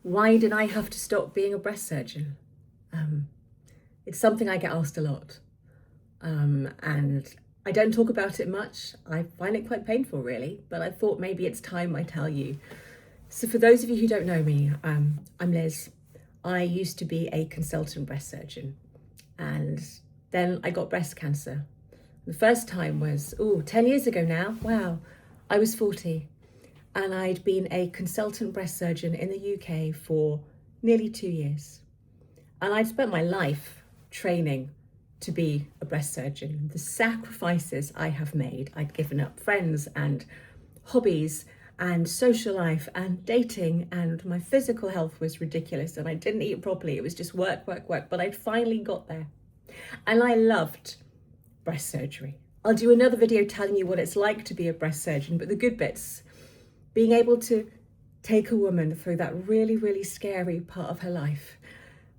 Why did I have to stop being a breast surgeon? It's something I get asked a lot, and I don't talk about it much. I find it quite painful, really, but I thought maybe it's time I tell you. So for those of you who don't know me, I'm Liz. I used to be a consultant breast surgeon, and then I got breast cancer. The first time was, 10 years ago now. Wow. I was 40, and I'd been a consultant breast surgeon in the UK for nearly 2 years. And I'd spent my life training to be a breast surgeon. The sacrifices I have made, I'd given up friends and hobbies and social life and dating, and my physical health was ridiculous, and I didn't eat properly. It was just work, work, work. But I'd finally got there. And I loved breast surgery. I'll do another video telling you what it's like to be a breast surgeon, but the good bits, being able to take a woman through that really, really scary part of her life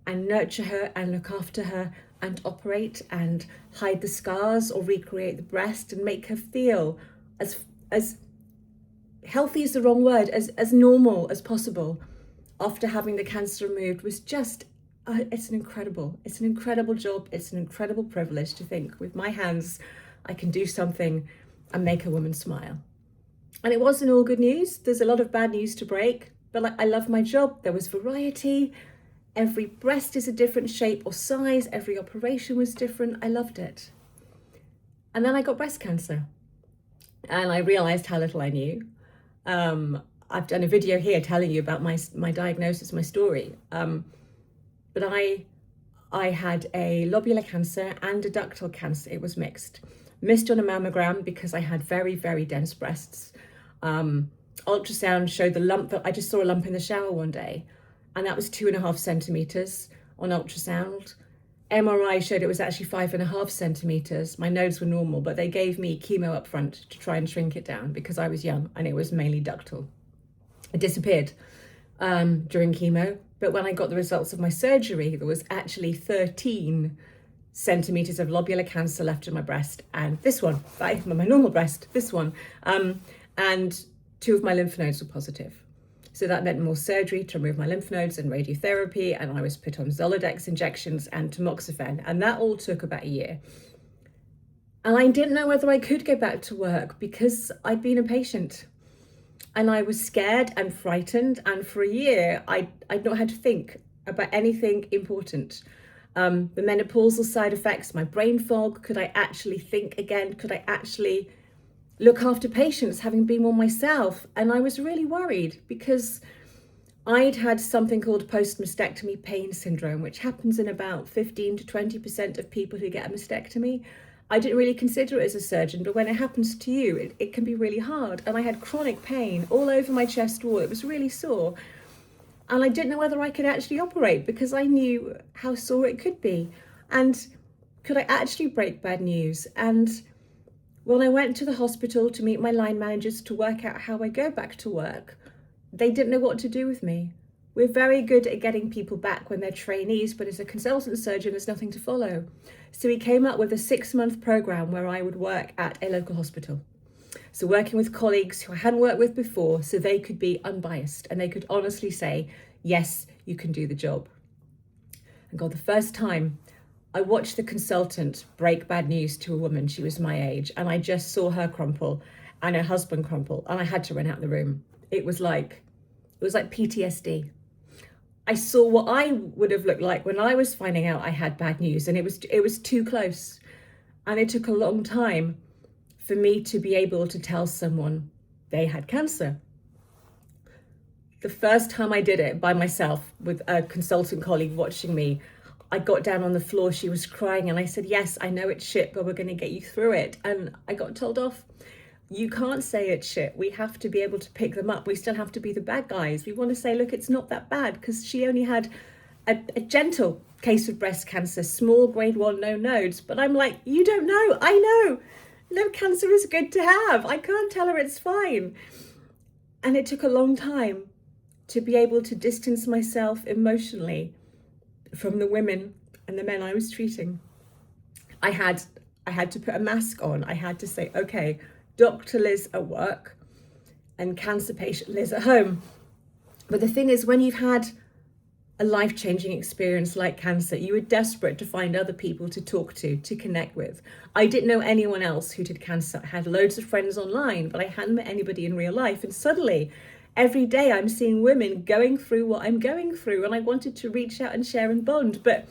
and nurture her and look after her and operate and hide the scars or recreate the breast and make her feel as healthy is the wrong word, as normal as possible after having the cancer removed was just, it's an incredible job. It's an incredible privilege to think with my hands, I can do something and make a woman smile. And it wasn't all good news. There's a lot of bad news to break, but I love my job. There was variety. Every breast is a different shape or size. Every operation was different. I loved it. And then I got breast cancer and I realized how little I knew. I've done a video here telling you about my diagnosis, my story. But I had a lobular cancer and a ductal cancer. It was mixed. Missed on a mammogram because I had very, very dense breasts. Ultrasound showed the lump that I just saw a lump in the shower one day, and that was 2.5 centimeters on ultrasound. MRI showed it was actually 5.5 centimeters. My nodes were normal, but they gave me chemo up front to try and shrink it down because I was young and it was mainly ductal. It disappeared during chemo, but when I got the results of my surgery, there was actually 13 centimeters of lobular cancer left in my breast, and this one, my normal breast, this one, and 2 of my lymph nodes were positive. So that meant more surgery to remove my lymph nodes and radiotherapy, and I was put on Zoladex injections and tamoxifen, and that all took about a year. And I didn't know whether I could go back to work because I'd been a patient, and I was scared and frightened, and for a year I'd not had to think about anything important. The menopausal side effects, my brain fog, could I actually think again? Could I actually look after patients, having been one myself? And I was really worried because I'd had something called post-mastectomy pain syndrome, which happens in about 15 to 20% of people who get a mastectomy. I didn't really consider it as a surgeon, but when it happens to you, it can be really hard. And I had chronic pain all over my chest wall. It was really sore. And I didn't know whether I could actually operate because I knew how sore it could be. And could I actually break bad news? And when I went to the hospital to meet my line managers to work out how I go back to work, they didn't know what to do with me. We're very good at getting people back when they're trainees, but as a consultant surgeon, there's nothing to follow. So we came up with a 6-month program where I would work at a local hospital. So working with colleagues who I hadn't worked with before, so they could be unbiased and they could honestly say, yes, you can do the job. And God, the first time I watched the consultant break bad news to a woman, she was my age, and I just saw her crumple and her husband crumple, and I had to run out the room. It was like PTSD. I saw what I would have looked like when I was finding out I had bad news, and it was too close. And it took a long time for me to be able to tell someone they had cancer. The first time I did it by myself with a consultant colleague watching me, I got down on the floor, she was crying, and I said, yes, I know it's shit, but we're going to get you through it. And I got told off. You can't say it's shit. We have to be able to pick them up. We still have to be the bad guys. We want to say, look, it's not that bad, because she only had a gentle case of breast cancer, small grade 1, no nodes. But I'm like, you don't know. I know. No, cancer is good to have. I can't tell her it's fine. And it took a long time to be able to distance myself emotionally from the women and the men I was treating. I had to put a mask on. I had to say, okay, Dr. Liz at work and cancer patient Liz at home. But the thing is, when you've had a life-changing experience like cancer, you were desperate to find other people to talk to connect with. I didn't know anyone else who did cancer. I had loads of friends online, but I hadn't met anybody in real life. And suddenly, every day I'm seeing women going through what I'm going through, and I wanted to reach out and share and bond, but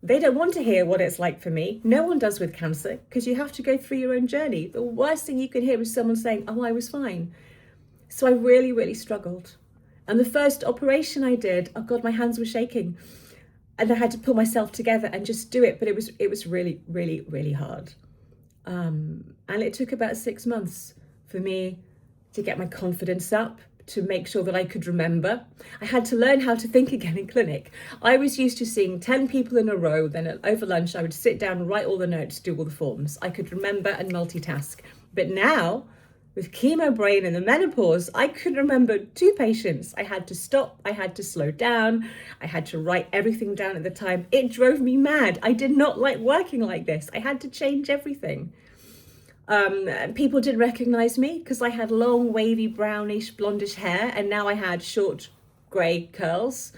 they don't want to hear what it's like for me. No one does with cancer, because you have to go through your own journey. The worst thing you can hear is someone saying, oh, I was fine. So I really, really struggled. And the first operation I did, oh God, my hands were shaking. And I had to pull myself together and just do it. But it was really, really, really hard. And it took about 6 months for me to get my confidence up, to make sure that I could remember. I had to learn how to think again in clinic. I was used to seeing 10 people in a row. Then over lunch, I would sit down and write all the notes, do all the forms. I could remember and multitask. But now, with chemo brain and the menopause, I couldn't remember 2 patients. I had to stop, I had to slow down, I had to write everything down at the time. It drove me mad. I did not like working like this. I had to change everything. People didn't recognize me because I had long, wavy, brownish, blondish hair, and now I had short grey curls.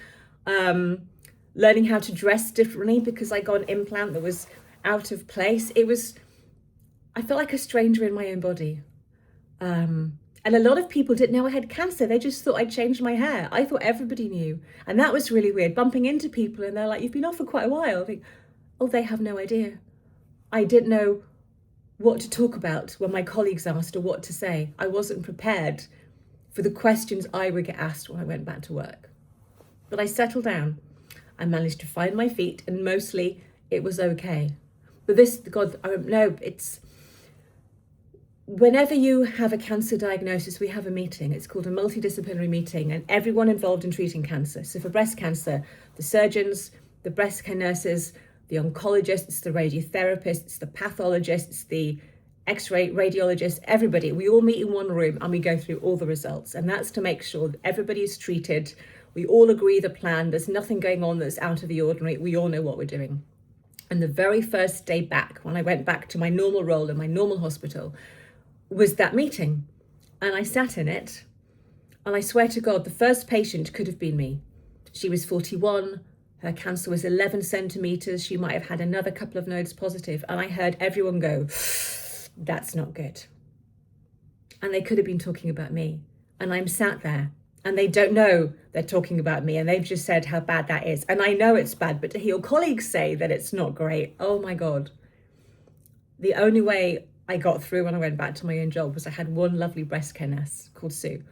Learning how to dress differently because I got an implant that was out of place. I felt like a stranger in my own body. And a lot of people didn't know I had cancer. They just thought I'd changed my hair. I thought everybody knew. And that was really weird, bumping into people and they're like, you've been off for quite a while. I think, oh, they have no idea. I didn't know what to talk about when my colleagues asked or what to say. I wasn't prepared for the questions I would get asked when I went back to work. But I settled down. I managed to find my feet, and mostly it was okay. But whenever you have a cancer diagnosis, we have a meeting. It's called a multidisciplinary meeting, and everyone involved in treating cancer. So for breast cancer, the surgeons, the breast care nurses, the oncologists, the radiotherapists, the pathologists, the X-ray radiologists, everybody, we all meet in one room and we go through all the results. And that's to make sure that everybody is treated. We all agree the plan. There's nothing going on that's out of the ordinary. We all know what we're doing. And the very first day back, when I went back to my normal role in my normal hospital, was that meeting. And I sat in it, and I swear to God, the first patient could have been me. She was 41, her cancer was 11 centimeters, she might have had another couple of nodes positive, and I heard everyone go, that's not good. And they could have been talking about me. And I'm sat there, and they don't know they're talking about me, and they've just said how bad that is. And I know it's bad, but to hear colleagues say that it's not great, oh my God. The only way I got through when I went back to my own job was I had one lovely breast care nurse called Sue.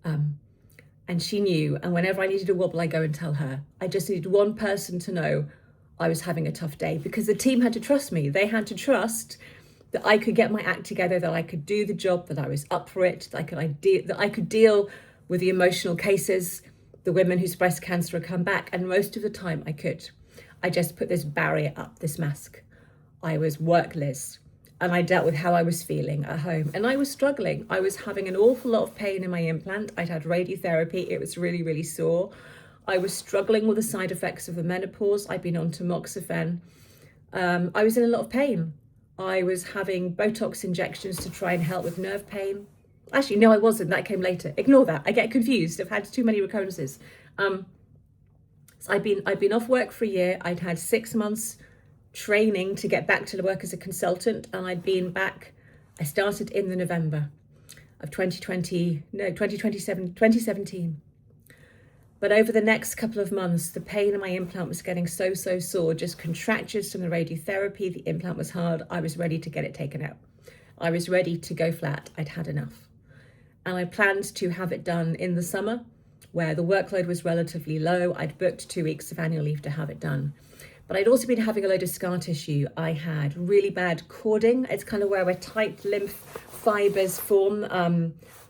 And she knew, and whenever I needed a wobble, I go and tell her. I just needed one person to know I was having a tough day, because the team had to trust me. They had to trust that I could get my act together, that I could do the job, that I was up for it, that I could deal with the emotional cases, the women whose breast cancer had come back, and most of the time I could. I just put this barrier up, this mask. I was work Liz. And I dealt with how I was feeling at home. And I was struggling. I was having an awful lot of pain in my implant. I'd had radiotherapy. It was really, really sore. I was struggling with the side effects of the menopause. I'd been on tamoxifen. I was in a lot of pain. I was having Botox injections to try and help with nerve pain. Actually, no, I wasn't. That came later. Ignore that. I get confused. I've had too many recurrences. So I'd been off work for a year. I'd had 6 months training to get back to work as a consultant, and I'd been back. I started in the November of 2017. But over the next couple of months, the pain in my implant was getting so sore, just contractures from the radiotherapy. The implant was hard. I was ready to get it taken out. I was ready to go flat. I'd had enough. And I planned to have it done in the summer, where the workload was relatively low. I'd booked 2 weeks of annual leave to have it done. But I'd also been having a load of scar tissue. I had really bad cording. It's kind of where tight lymph fibers form,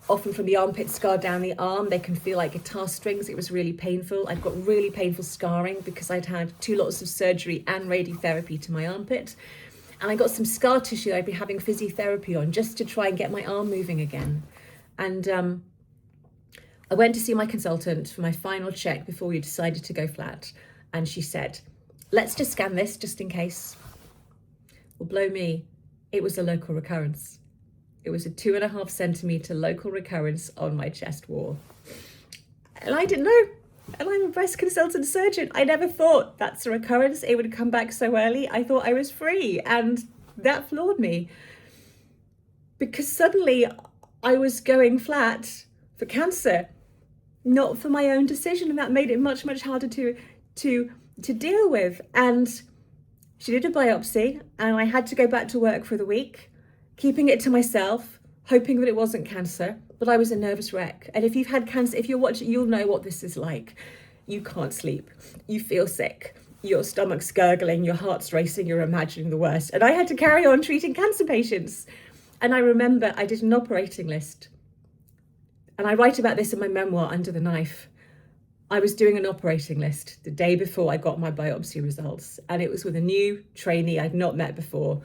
often from the armpit scar down the arm. They can feel like guitar strings. It was really painful. I'd got really painful scarring because I'd had 2 lots of surgery and radiotherapy to my armpit. And I got some scar tissue I'd been having physiotherapy on just to try and get my arm moving again. And I went to see my consultant for my final check before we decided to go flat. And she said, let's just scan this just in case. Well, blow me, it was a local recurrence. It was a 2.5 centimeter local recurrence on my chest wall. And I didn't know. And I'm a breast consultant surgeon. I never thought that's a recurrence. It would come back so early. I thought I was free, and that floored me. Because suddenly I was going flat for cancer, not for my own decision, and that made it much, much harder to deal with. And she did a biopsy, and I had to go back to work for the week, keeping it to myself, hoping that it wasn't cancer. But I was a nervous wreck. And if you've had cancer, if you're watching, you'll know what this is like. You can't sleep. You feel sick. Your stomach's gurgling. Your heart's racing. You're imagining the worst. And I had to carry on treating cancer patients. And I remember I did an operating list. And I write about this in my memoir, Under the Knife. I was doing an operating list the day before I got my biopsy results. And it was with a new trainee I'd not met before.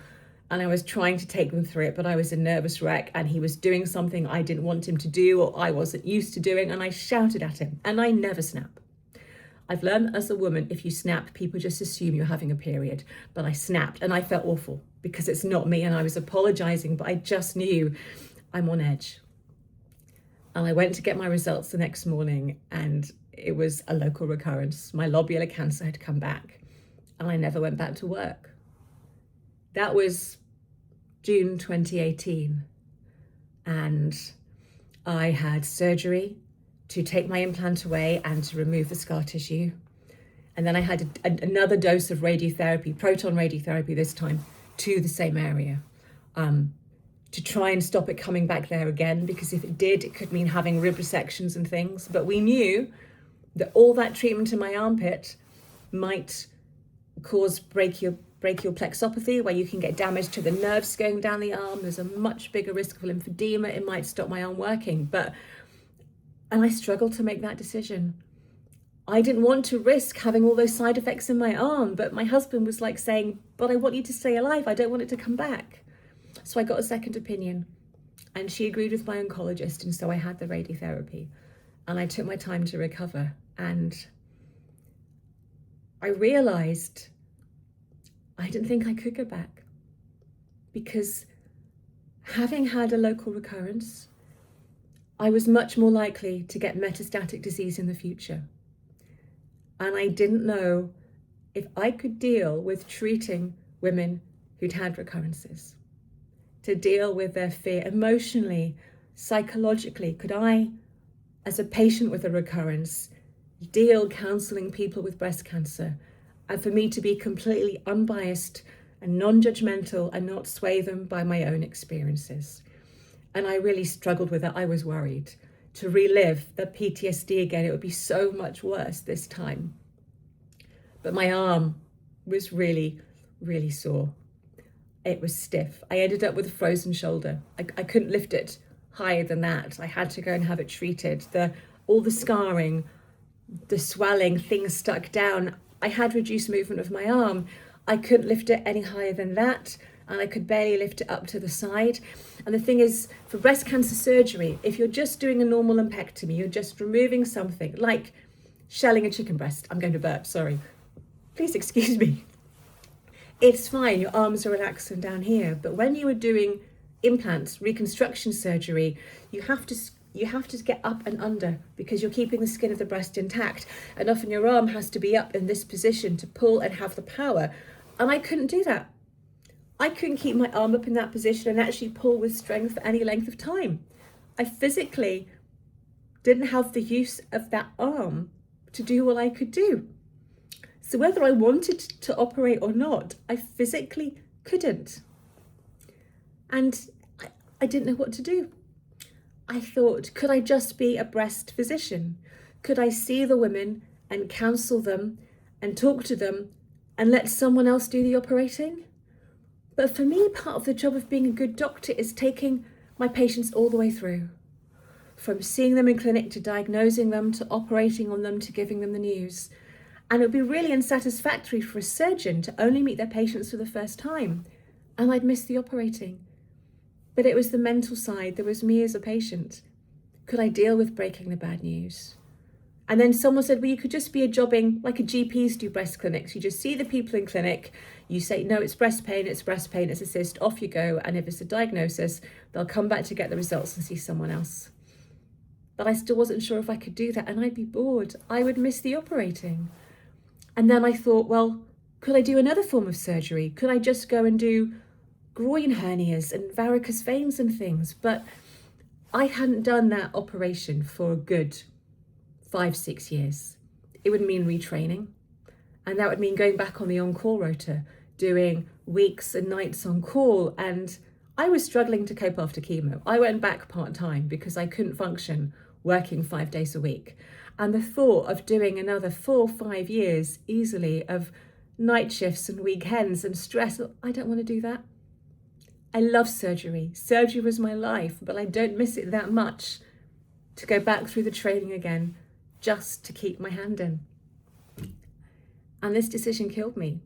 And I was trying to take them through it, but I was a nervous wreck, and he was doing something I didn't want him to do or I wasn't used to doing, and I shouted at him. And I never snap. I've learned as a woman, if you snap, people just assume you're having a period. But I snapped, and I felt awful because it's not me, and I was apologizing, but I just knew I'm on edge. And I went to get my results the next morning, and it was a local recurrence. My lobular cancer had come back, and I never went back to work. That was June 2018, and I had surgery to take my implant away and to remove the scar tissue. And then I had another dose of radiotherapy, proton radiotherapy this time, to the same area, to try and stop it coming back there again, because if it did, it could mean having rib resections and things. But we knew that all that treatment in my armpit might cause brachial plexopathy, where you can get damage to the nerves going down the arm. There's a much bigger risk of lymphedema. It might stop my arm working. And I struggled to make that decision. I didn't want to risk having all those side effects in my arm, but my husband was like saying, but I want you to stay alive. I don't want it to come back. So I got a second opinion, and she agreed with my oncologist. And so I had the radiotherapy, and I took my time to recover. And I realized I didn't think I could go back, because having had a local recurrence, I was much more likely to get metastatic disease in the future. And I didn't know if I could deal with treating women who'd had recurrences, to deal with their fear emotionally, psychologically. Could I, as a patient with a recurrence, deal counseling people with breast cancer, and for me to be completely unbiased and non-judgmental and not sway them by my own experiences? And I really struggled with it. I was worried to relive the PTSD again. It would be so much worse this time. But my arm was really, really sore. It was stiff. I ended up with a frozen shoulder. I couldn't lift it higher than that. I had to go and have it treated. All the scarring, the swelling, things stuck down. I had reduced movement of my arm. I couldn't lift it any higher than that, and I could barely lift it up to the side. And the thing is, for breast cancer surgery, if you're just doing a normal lumpectomy, you're just removing something, like shelling a chicken breast. I'm going to burp, sorry. Please excuse me. It's fine, your arms are relaxed and down here. But when you are doing implants, reconstruction surgery, you have to get up and under, because you're keeping the skin of the breast intact. And often your arm has to be up in this position to pull and have the power. And I couldn't do that. I couldn't keep my arm up in that position and actually pull with strength for any length of time. I physically didn't have the use of that arm to do what I could do. So whether I wanted to operate or not, I physically couldn't. And I didn't know what to do. I thought, could I just be a breast physician? Could I see the women and counsel them and talk to them and let someone else do the operating? But for me, part of the job of being a good doctor is taking my patients all the way through. From seeing them in clinic to diagnosing them to operating on them to giving them the news. And it would be really unsatisfactory for a surgeon to only meet their patients for the first time, and I'd miss the operating. But it was the mental side. There was me as a patient. Could I deal with breaking the bad news? And then someone said, well, you could just be a jobbing, like a GPs do breast clinics. You just see the people in clinic. You say, no, it's breast pain, it's a cyst, off you go. And if it's a diagnosis, they'll come back to get the results and see someone else. but I still wasn't sure if I could do that, and I'd be bored. I would miss the operating. And then I thought, well, could I do another form of surgery? Could I just go and do groin hernias and varicose veins and things? But I hadn't done that operation for a good 5-6 years. It would mean retraining, and that would mean going back on the on-call rota, doing weeks and nights on call, and I was struggling to cope after chemo. I went back part-time because I couldn't function working 5 days a week. And the thought of doing another 4 or 5 years easily of night shifts and weekends and stress, I don't want to do that. I love surgery. Surgery was my life, but I don't miss it that much to go back through the training again just to keep my hand in. And this decision killed me.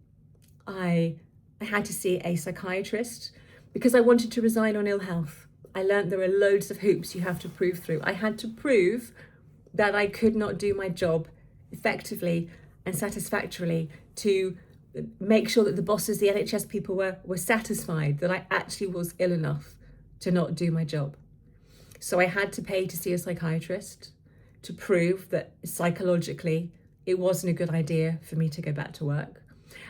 I had to see a psychiatrist because I wanted to resign on ill health. I learned there are loads of hoops you have to prove through. I had to prove that I could not do my job effectively and satisfactorily to make sure that the bosses, the NHS people were satisfied that I actually was ill enough to not do my job. So I had to pay to see a psychiatrist to prove that psychologically it wasn't a good idea for me to go back to work.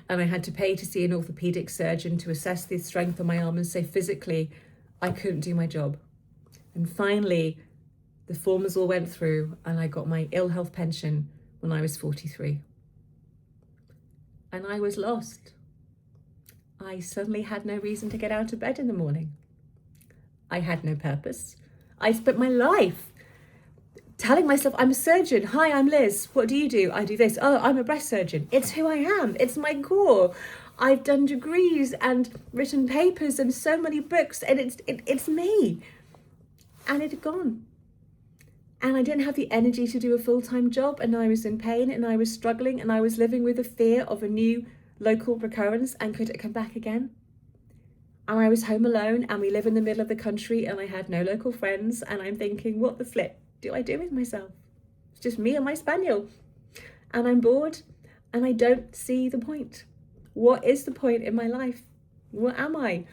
And I had to pay to see an orthopedic surgeon to assess the strength of my arm and say physically I couldn't do my job. And finally, the forms all went through and I got my ill health pension when I was 43. And I was lost. I suddenly had no reason to get out of bed in the morning. I had no purpose. I spent my life telling myself, I'm a surgeon. Hi, I'm Liz. What do you do? I do this. Oh, I'm a breast surgeon. It's who I am. It's my core. I've done degrees and written papers and so many books, and it's me. And it had gone. And I didn't have the energy to do a full-time job, and I was in pain and I was struggling and I was living with the fear of a new local recurrence, and could it come back again? And I was home alone, and we live in the middle of the country and I had no local friends, and I'm thinking, what the flip do I do with myself? It's just me and my spaniel, and I'm bored and I don't see the point. What is the point in my life? What am I?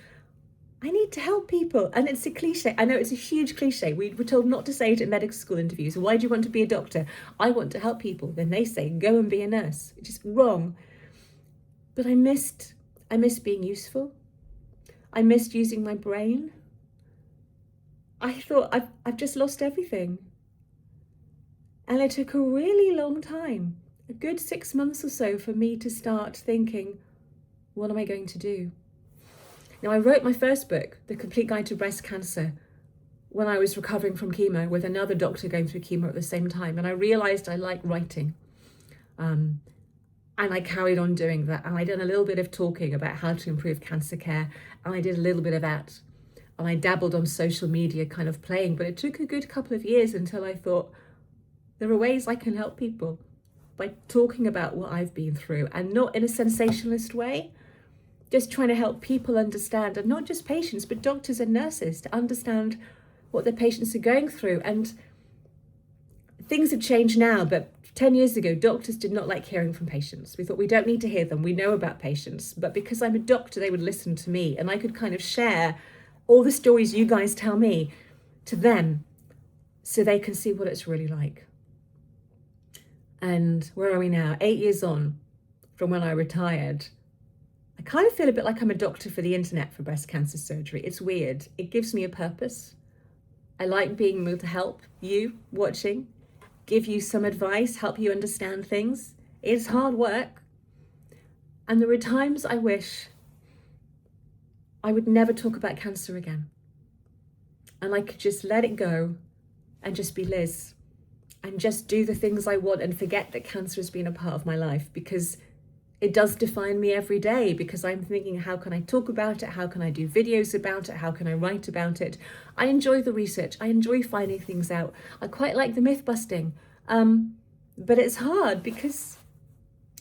I need to help people. And it's a cliche. I know it's a huge cliche. We were told not to say it at medical school interviews. Why do you want to be a doctor? I want to help people. Then they say, go and be a nurse. It's just wrong. But I missed being useful. I missed using my brain. I thought I've just lost everything. And it took a really long time, a good 6 months or so, for me to start thinking, what am I going to do? Now, I wrote my first book, The Complete Guide to Breast Cancer, when I was recovering from chemo with another doctor going through chemo at the same time. And I realized I like writing. And I carried on doing that. And I did a little bit of talking about how to improve cancer care. And I did a little bit of that. And I dabbled on social media, kind of playing. But it took a good couple of years until I thought, there are ways I can help people by talking about what I've been through, and not in a sensationalist way, just trying to help people understand, and not just patients, but doctors and nurses, to understand what their patients are going through. And things have changed now, but 10 years ago, doctors did not like hearing from patients. We thought, we don't need to hear them. We know about patients. But because I'm a doctor, they would listen to me, and I could kind of share all the stories you guys tell me to them so they can see what it's really like. And where are we now? 8 years on from when I retired. I kind of feel a bit like I'm a doctor for the internet for breast cancer surgery. It's weird. It gives me a purpose. I like being able to help you watching, give you some advice, help you understand things. It's hard work. And there are times I wish I would never talk about cancer again. And I could just let it go and just be Liz. And just do the things I want and forget that cancer has been a part of my life, because it does define me every day, because I'm thinking, how can I talk about it? How can I do videos about it? How can I write about it? I enjoy the research. I enjoy finding things out. I quite like the myth busting. But it's hard because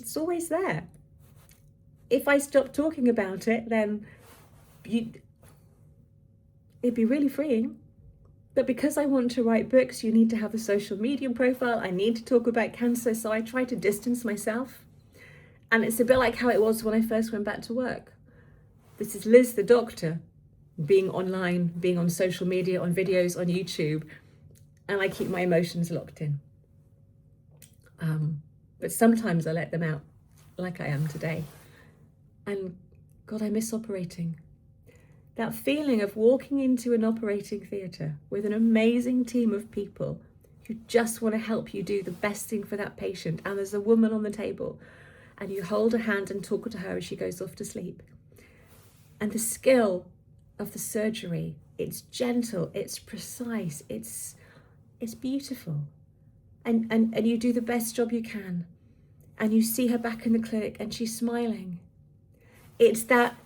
it's always there. If I stop talking about it, then it'd be really freeing. But because I want to write books, you need to have a social media profile. I need to talk about cancer, so I try to distance myself. And it's a bit like how it was when I first went back to work. This is Liz, the doctor, being online, being on social media, on videos, on YouTube. and I keep my emotions locked in. But sometimes I let them out, like I am today. And God, I miss operating. That feeling of walking into an operating theatre with an amazing team of people who just want to help you do the best thing for that patient. And there's a woman on the table and you hold her hand and talk to her as she goes off to sleep. And the skill of the surgery, it's gentle, it's precise, it's beautiful. And you do the best job you can. And you see her back in the clinic and she's smiling. It's that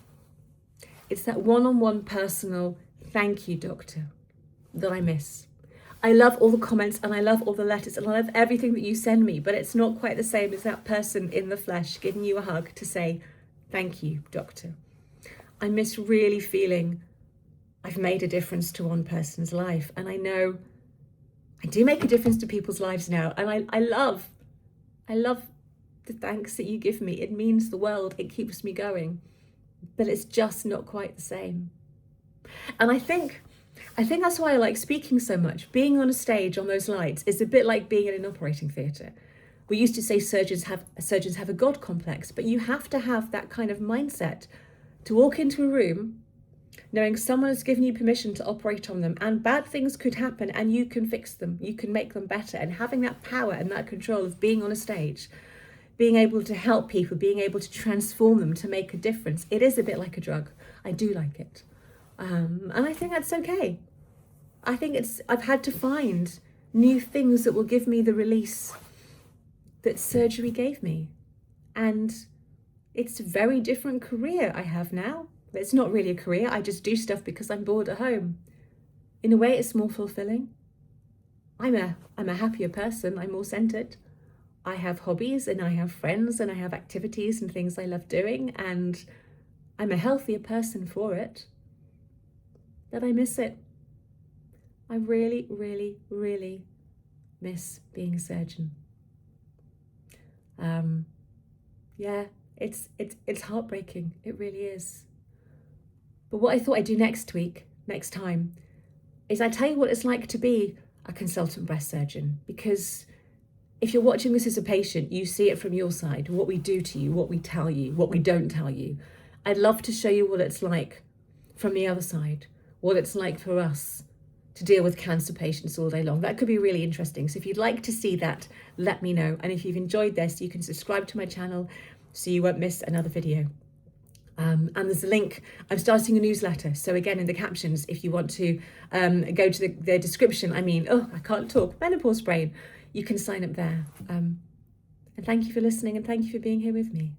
one-on-one personal thank you, doctor, that I miss. I love all the comments and I love all the letters and I love everything that you send me, but it's not quite the same as that person in the flesh giving you a hug to say, thank you, doctor. I miss really feeling I've made a difference to one person's life. And I know I do make a difference to people's lives now. And I love the thanks that you give me. It means the world. It keeps me going. But it's just not quite the same. And I think that's why I like speaking so much. Being on a stage on those lights is a bit like being in an operating theatre. We used to say surgeons have a God complex, but you have to have that kind of mindset to walk into a room knowing someone has given you permission to operate on them and bad things could happen and you can fix them, you can make them better, and having that power and that control of being on a stage, being able to help people, being able to transform them to make a difference. It is a bit like a drug. I do like it. And I think that's okay. I think I've had to find new things that will give me the release that surgery gave me. And it's a very different career I have now. It's not really a career. I just do stuff because I'm bored at home. In a way, it's more fulfilling. I'm a happier person. I'm more centered. I have hobbies and I have friends and I have activities and things I love doing, and I'm a healthier person for it. But I miss it. I really, really, really miss being a surgeon. Yeah, it's heartbreaking. It really is. But what I thought I'd do next time, is I tell you what it's like to be a consultant breast surgeon. Because if you're watching this as a patient, you see it from your side, what we do to you, what we tell you, what we don't tell you. I'd love to show you what it's like from the other side, what it's like for us to deal with cancer patients all day long. That could be really interesting. So if you'd like to see that, let me know. And if you've enjoyed this, you can subscribe to my channel so you won't miss another video. And there's a link. I'm starting a newsletter. So again, in the captions, if you want to go to the description, I can't talk, menopause brain, you can sign up there. And thank you for listening and thank you for being here with me.